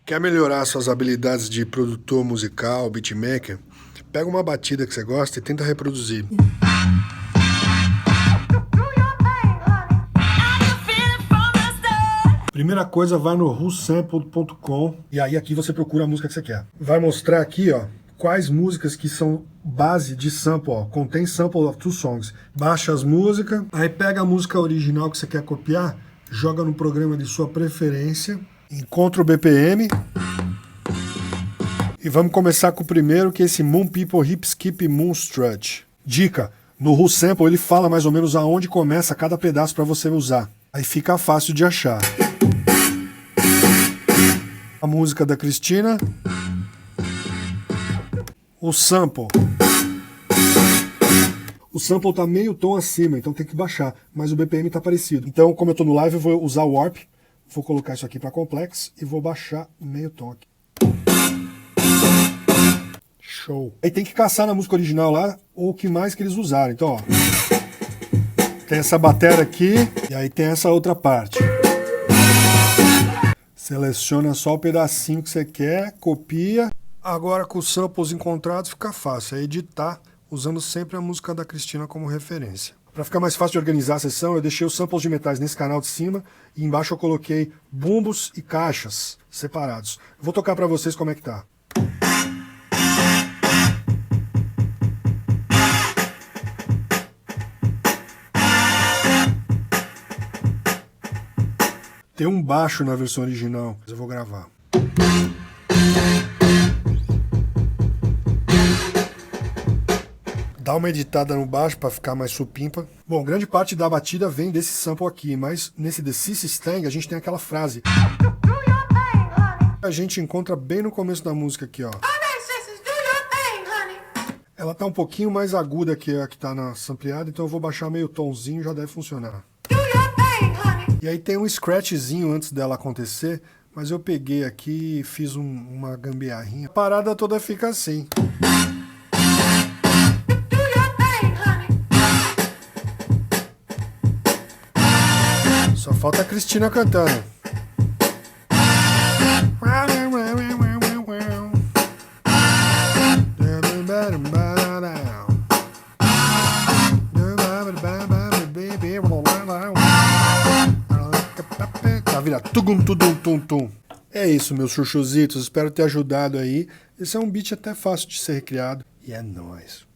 Quer melhorar suas habilidades de produtor musical, beatmaker? Pega uma batida que você gosta e tenta reproduzir. Primeira coisa, vai no whosampled.com e aí aqui você procura a música que você quer. Vai mostrar aqui, ó, quais músicas que são base de sample, ó, contém sample of two songs. Baixa as músicas, aí pega a música original que você quer copiar, joga no programa de sua preferência, encontra o BPM e vamos começar com o primeiro, que é esse Moon People Hip Skip Moon Strut. Dica, no WhoSample ele fala mais ou menos aonde começa cada pedaço para você usar. Aí fica fácil de achar. A música da Cristina. O sample. O sample tá meio tom acima, então tem que baixar, mas o BPM tá parecido. Então, como eu tô no live, eu vou usar o Warp, vou colocar isso aqui para Complex e vou baixar meio tom aqui. Show. Aí tem que caçar na música original lá o que mais que eles usaram. Então, ó, tem essa bateria aqui e aí tem essa outra parte. Seleciona só o pedacinho que você quer, copia. Agora com os samples encontrados fica fácil, é editar usando sempre a música da Cristina como referência. Para ficar mais fácil de organizar a sessão, eu deixei os samples de metais nesse canal de cima e embaixo eu coloquei bumbos e caixas separados. Vou tocar para vocês como é que tá. Tem um baixo na versão original, mas eu vou gravar. Dá uma editada no baixo para ficar mais supimpa. Bom, grande parte da batida vem desse sample aqui, mas nesse The Cissy Stang a gente tem aquela frase. A gente encontra bem no começo da música aqui, ó. Ela tá um pouquinho mais aguda que a que tá na sampleada, então eu vou baixar meio tomzinho, já deve funcionar. E aí tem um scratchzinho antes dela acontecer, mas eu peguei aqui e fiz uma gambiarrinha. A parada toda fica assim. Só falta a Cristina cantando. Tá virado. Tugum, tudum, tum, tum. É isso, meus chuchuzitos. Espero ter ajudado aí. Esse é um beat até fácil de ser recriado. E é nóis.